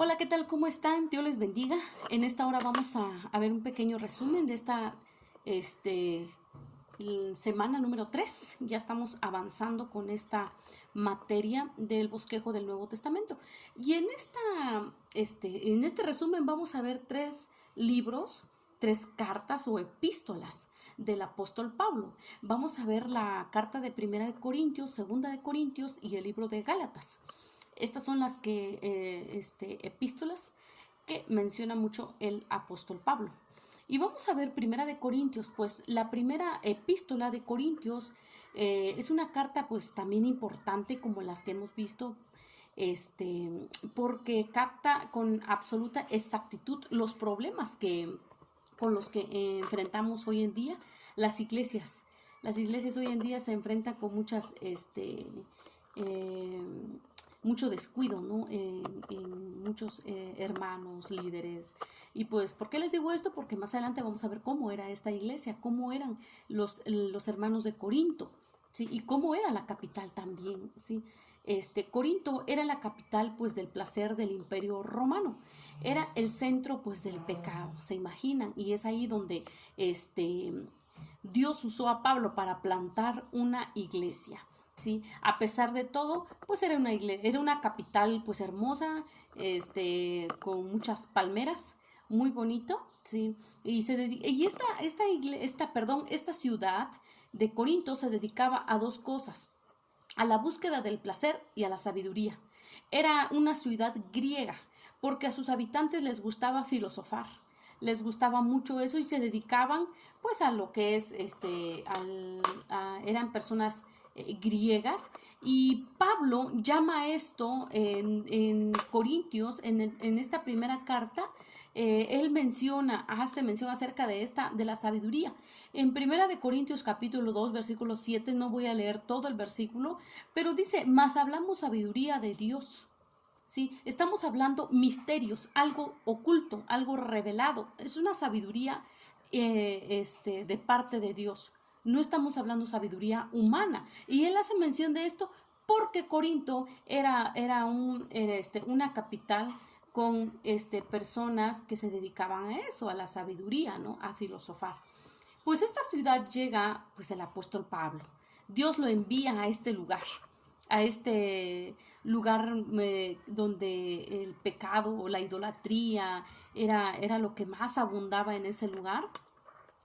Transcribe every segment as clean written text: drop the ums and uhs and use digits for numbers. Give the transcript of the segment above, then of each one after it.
Hola, ¿qué tal? ¿Cómo están? Dios les bendiga. En esta hora vamos a ver un pequeño resumen de esta este, semana número 3. Ya estamos avanzando con esta materia del bosquejo del Nuevo Testamento. Y en este resumen vamos a ver 3 libros, 3 cartas o epístolas del apóstol Pablo. Vamos a ver la carta de Primera de Corintios, Segunda de Corintios y el libro de Gálatas. Estas son las epístolas que menciona mucho el apóstol Pablo. Y vamos a ver Primera de Corintios, pues la primera epístola de Corintios es una carta pues también importante como las que hemos visto, porque capta con absoluta exactitud los problemas con los que enfrentamos hoy en día las iglesias. Las iglesias hoy en día se enfrentan con mucho descuido, ¿no? En muchos hermanos, líderes. Y pues, ¿por qué les digo esto? Porque más adelante vamos a ver cómo era esta iglesia, cómo eran los hermanos de Corinto, ¿sí? Y cómo era la capital también, ¿sí? Corinto era la capital, pues, del placer del imperio romano. Era el centro, pues, del pecado, ¿se imaginan? Y es ahí donde, Dios usó a Pablo para plantar una iglesia. ¿Sí? A pesar de todo, pues era una iglesia, era una capital pues hermosa, con muchas palmeras, muy bonito, ¿sí? Y esta ciudad de Corinto se dedicaba a 2 cosas: a la búsqueda del placer y a la sabiduría. Era una ciudad griega, porque a sus habitantes les gustaba filosofar, les gustaba mucho eso y se dedicaban pues a lo que es, eran personas griegas. Y Pablo llama esto en Corintios, en esta primera carta, él hace mención acerca de la sabiduría. En Primera de Corintios capítulo 2 versículo 7, no voy a leer todo el versículo, pero dice: mas hablamos sabiduría de Dios. ¿Sí? Estamos hablando misterios, algo oculto, algo revelado. Es una sabiduría de parte de Dios. No estamos hablando sabiduría humana. Y él hace mención de esto porque Corinto era una capital con personas que se dedicaban a eso, a la sabiduría, ¿no? A filosofar. Pues esta ciudad llega pues el apóstol Pablo. Dios lo envía a este lugar donde el pecado o la idolatría era lo que más abundaba en ese lugar.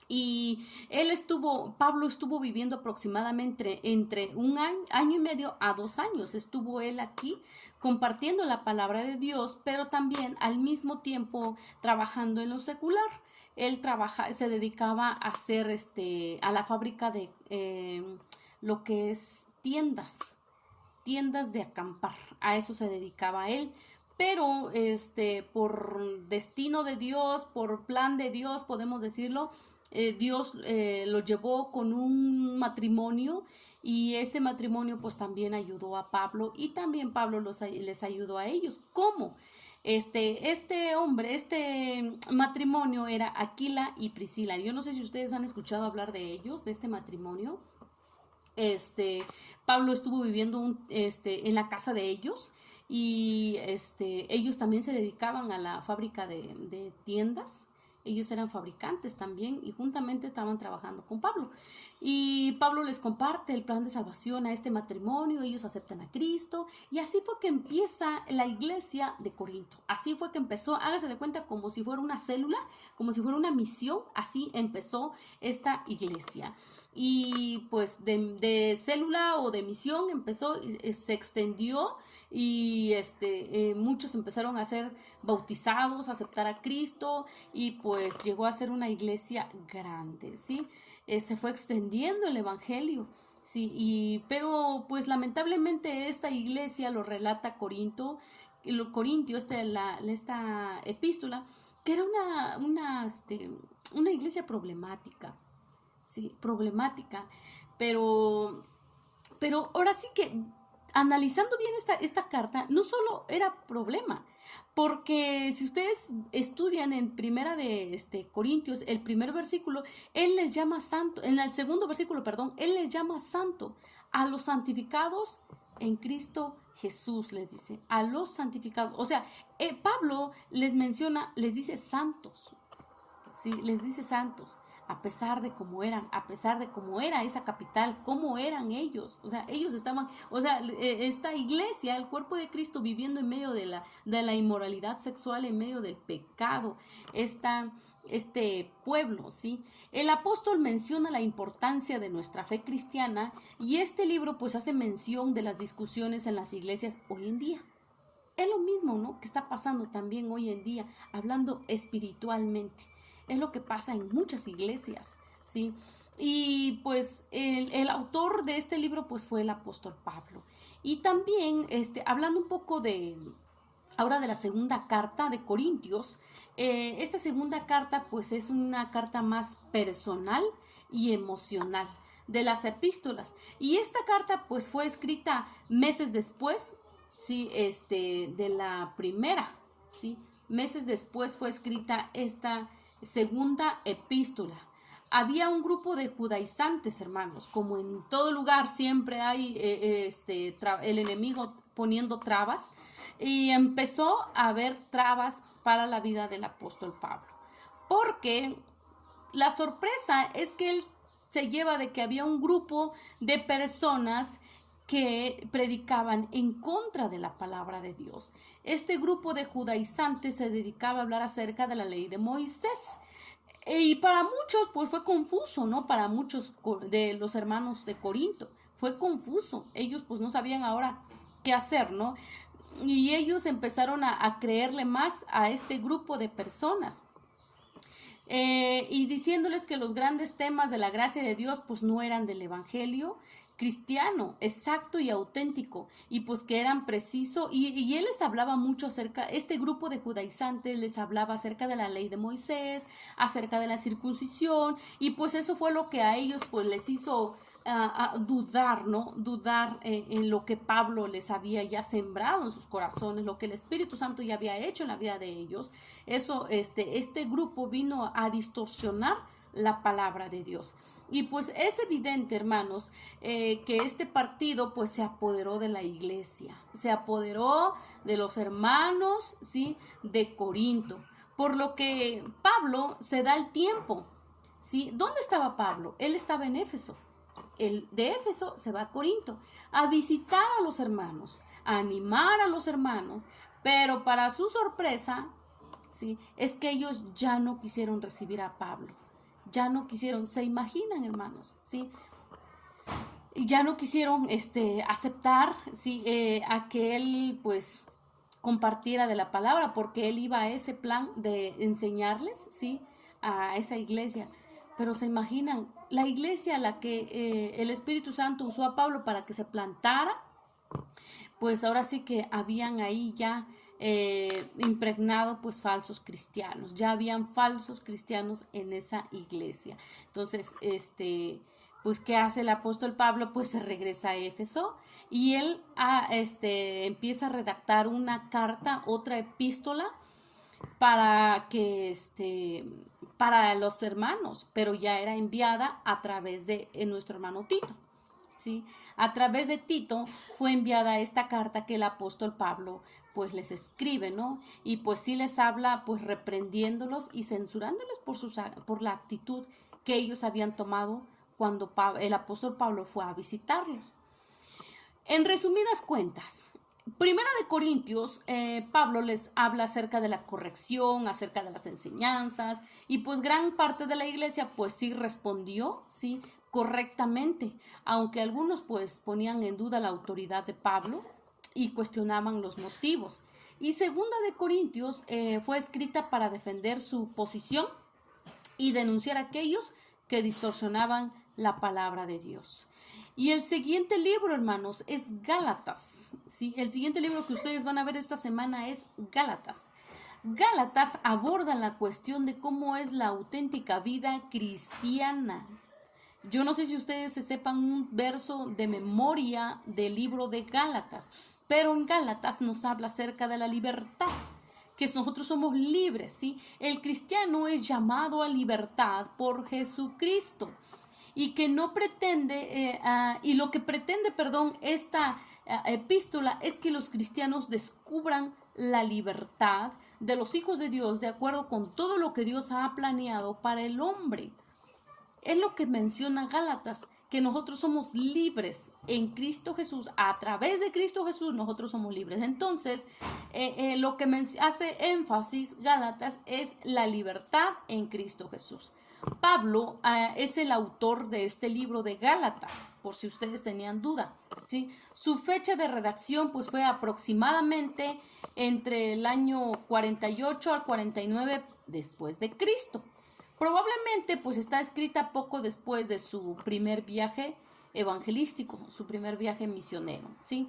Y Pablo estuvo viviendo aproximadamente entre un año y medio a 2 años. Estuvo él aquí compartiendo la palabra de Dios, pero también al mismo tiempo trabajando en lo secular. Él se dedicaba a hacer a la fábrica de lo que es tiendas de acampar. A eso se dedicaba él. Pero por destino de Dios, por plan de Dios, podemos decirlo, Dios lo llevó con un matrimonio, y ese matrimonio pues también ayudó a Pablo, y también Pablo les ayudó a ellos. ¿Cómo? Este matrimonio era Aquila y Priscila. Yo no sé si ustedes han escuchado hablar de ellos, de este matrimonio. Pablo estuvo viviendo en la casa de ellos, y ellos también se dedicaban a la fábrica de tiendas. Ellos eran fabricantes también y juntamente estaban trabajando con Pablo. Y Pablo les comparte el plan de salvación a este matrimonio, ellos aceptan a Cristo, y así fue que empieza la iglesia de Corinto. Así fue que empezó, hágase de cuenta, como si fuera una célula, como si fuera una misión. Así empezó esta iglesia. Y pues de célula o de misión empezó, se extendió, y muchos empezaron a ser bautizados, a aceptar a Cristo, y pues llegó a ser una iglesia grande, ¿sí? Se fue extendiendo el evangelio, ¿sí? Pero pues lamentablemente esta iglesia lo relata Corintio, esta epístola, que era una iglesia problemática. Sí, problemática, pero ahora sí que, analizando bien esta carta, no solo era problema, porque si ustedes estudian en Primera de Corintios, el primer versículo, él les llama santo, en el segundo versículo, perdón, él les llama santo a los santificados en Cristo Jesús les dice, a los santificados. O sea, Pablo les menciona, les dice santos, ¿sí? Les dice santos, a pesar de cómo eran, a pesar de cómo era esa capital, cómo eran ellos. O sea, ellos estaban, o sea, esta iglesia, el cuerpo de Cristo viviendo en medio de la inmoralidad sexual, en medio del pecado, este pueblo, ¿sí? El apóstol menciona la importancia de nuestra fe cristiana y este libro pues hace mención de las discusiones en las iglesias hoy en día. Es lo mismo, ¿no?, que está pasando también hoy en día, hablando espiritualmente. Es lo que pasa en muchas iglesias, ¿sí? Y pues el autor de este libro pues fue el apóstol Pablo. Y también, hablando un poco ahora de la segunda carta de Corintios, esta segunda carta pues es una carta más personal y emocional de las epístolas. Y esta carta pues fue escrita meses después, ¿sí?, de la primera, ¿sí? Meses después fue escrita esta segunda epístola. Había un grupo de judaizantes, hermanos, como en todo lugar siempre hay el enemigo poniendo trabas, y empezó a haber trabas para la vida del apóstol Pablo, porque la sorpresa es que él se lleva de que había un grupo de personas que predicaban en contra de la palabra de Dios. Este grupo de judaizantes se dedicaba a hablar acerca de la ley de Moisés. Y para muchos, pues fue confuso, ¿no? Para muchos de los hermanos de Corinto, fue confuso. Ellos pues no sabían ahora qué hacer, ¿no? Y ellos empezaron a creerle más a este grupo de personas. Y diciéndoles que los grandes temas de la gracia de Dios pues no eran del evangelio cristiano, exacto y auténtico, y pues que eran preciso, y él les hablaba mucho acerca, este grupo de judaizantes les hablaba acerca de la ley de Moisés, acerca de la circuncisión, y pues eso fue lo que a ellos pues les hizo dudar, ¿no? Dudar en lo que Pablo les había ya sembrado en sus corazones, lo que el Espíritu Santo ya había hecho en la vida de ellos. Eso, este grupo vino a distorsionar la palabra de Dios. Y pues es evidente, hermanos, que este partido pues se apoderó de la iglesia, se apoderó de los hermanos, ¿sí?, de Corinto, por lo que Pablo se da el tiempo, ¿sí? ¿Dónde estaba Pablo? Él estaba en Éfeso. El de Éfeso se va a Corinto a visitar a los hermanos, a animar a los hermanos, pero para su sorpresa, ¿sí?, es que ellos ya no quisieron recibir a Pablo. Ya no quisieron, se imaginan, hermanos, ¿sí? Y ya no quisieron aceptar, ¿sí?, a que él pues compartiera de la palabra, porque él iba a ese plan de enseñarles, ¿sí?, a esa iglesia. Pero se imaginan, la iglesia a la que el Espíritu Santo usó a Pablo para que se plantara, pues ahora sí que habían ahí ya impregnado pues falsos cristianos, ya habían falsos cristianos en esa iglesia. Entonces, pues ¿qué hace el apóstol Pablo? Pues se regresa a Éfeso y él empieza a redactar una carta, otra epístola para para los hermanos, pero ya era enviada a través de nuestro hermano Tito, ¿sí? A través de Tito fue enviada esta carta que el apóstol Pablo pues les escribe, ¿no? Y pues sí les habla pues reprendiéndolos y censurándolos por la actitud que ellos habían tomado cuando el apóstol Pablo fue a visitarlos. En resumidas cuentas, Primera de Corintios, Pablo les habla acerca de la corrección, acerca de las enseñanzas, y pues gran parte de la iglesia pues sí respondió, sí, correctamente, aunque algunos pues ponían en duda la autoridad de Pablo y cuestionaban los motivos. Y Segunda de Corintios fue escrita para defender su posición y denunciar a aquellos que distorsionaban la palabra de Dios. Y el siguiente libro, hermanos, es Gálatas, ¿sí? El siguiente libro que ustedes van a ver esta semana es Gálatas. Gálatas aborda la cuestión de cómo es la auténtica vida cristiana. Yo no sé si ustedes se sepan un verso de memoria del libro de Gálatas, pero en Gálatas nos habla acerca de la libertad, que nosotros somos libres, ¿sí? El cristiano es llamado a libertad por Jesucristo y que no pretende, y lo que pretende, epístola es que los cristianos descubran la libertad de los hijos de Dios de acuerdo con todo lo que Dios ha planeado para el hombre. Es lo que menciona Gálatas, que nosotros somos libres en Cristo Jesús. A través de Cristo Jesús nosotros somos libres. Entonces, lo que hace énfasis Gálatas es la libertad en Cristo Jesús. Pablo es el autor de este libro de Gálatas, por si ustedes tenían duda, ¿sí? Su fecha de redacción pues fue aproximadamente entre el año 48 al 49 después de Cristo. Probablemente pues está escrita poco después de su primer viaje evangelístico, su primer viaje misionero, ¿sí?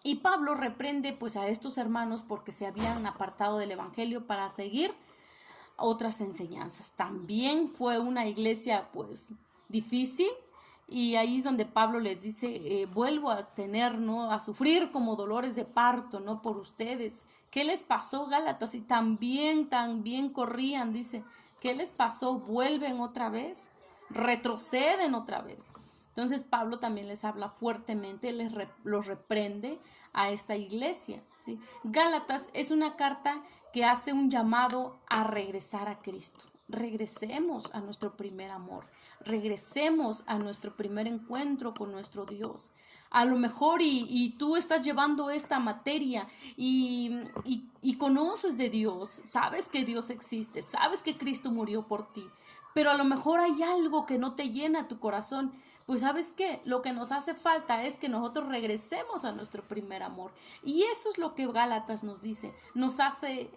Y Pablo reprende pues a estos hermanos porque se habían apartado del evangelio para seguir otras enseñanzas. También fue una iglesia pues difícil, y ahí es donde Pablo les dice, vuelvo a tener, ¿no?, a sufrir como dolores de parto, ¿no?, por ustedes. ¿Qué les pasó, Gálatas? Y también corrían, dice, ¿qué les pasó? ¿Vuelven otra vez? ¿Retroceden otra vez? Entonces Pablo también les habla fuertemente, los reprende a esta iglesia, ¿sí? Gálatas es una carta que hace un llamado a regresar a Cristo. Regresemos a nuestro primer amor, regresemos a nuestro primer encuentro con nuestro Dios. A lo mejor y tú estás llevando esta materia y conoces de Dios, sabes que Dios existe, sabes que Cristo murió por ti, pero a lo mejor hay algo que no te llena tu corazón. Pues ¿sabes qué? Lo que nos hace falta es que nosotros regresemos a nuestro primer amor. Y eso es lo que Gálatas nos dice. Nos hace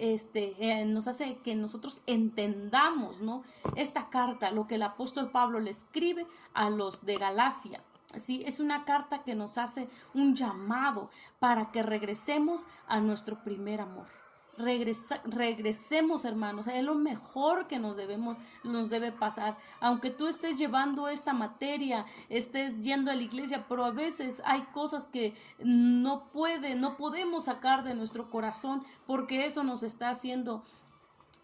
que nosotros entendamos, ¿no?, esta carta, lo que el apóstol Pablo le escribe a los de Galacia. Sí, es una carta que nos hace un llamado para que regresemos a nuestro primer amor. Regresemos, hermanos, es lo mejor que nos debe pasar. Aunque tú estés llevando esta materia, estés yendo a la iglesia, pero a veces hay cosas que no podemos sacar de nuestro corazón, porque eso nos está haciendo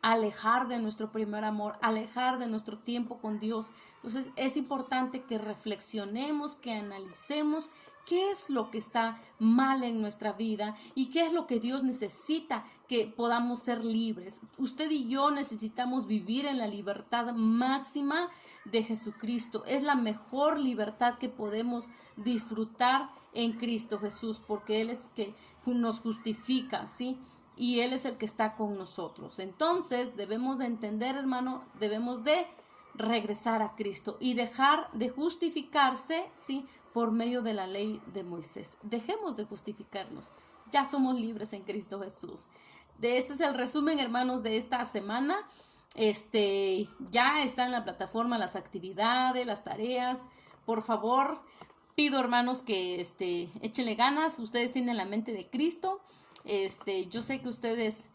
alejar de nuestro primer amor, alejar de nuestro tiempo con Dios. Entonces es importante que reflexionemos, que analicemos qué es lo que está mal en nuestra vida y qué es lo que Dios necesita que podamos ser libres. Usted y yo necesitamos vivir en la libertad máxima de Jesucristo. Es la mejor libertad que podemos disfrutar en Cristo Jesús, porque Él es que nos justifica, ¿sí? Y Él es el que está con nosotros. Entonces debemos de entender, hermano, debemos de regresar a Cristo y dejar de justificarse, ¿sí?, por medio de la ley de Moisés. Dejemos de justificarnos. Ya somos libres en Cristo Jesús. Ese es el resumen, hermanos, de esta semana. Ya está en la plataforma las actividades, las tareas. Por favor, pido, hermanos, que échenle ganas. Ustedes tienen la mente de Cristo. Yo sé que ustedes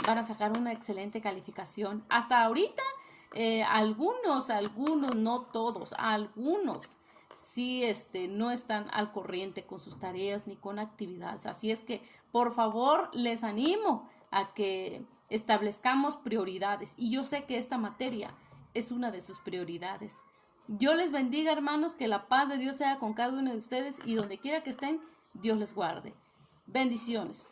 van a sacar una excelente calificación. Hasta ahorita, algunos, no todos, algunos sí no están al corriente con sus tareas ni con actividades. Así es que, por favor, les animo a que establezcamos prioridades. Y yo sé que esta materia es una de sus prioridades. Dios les bendiga, hermanos, que la paz de Dios sea con cada uno de ustedes y donde quiera que estén, Dios les guarde. Bendiciones.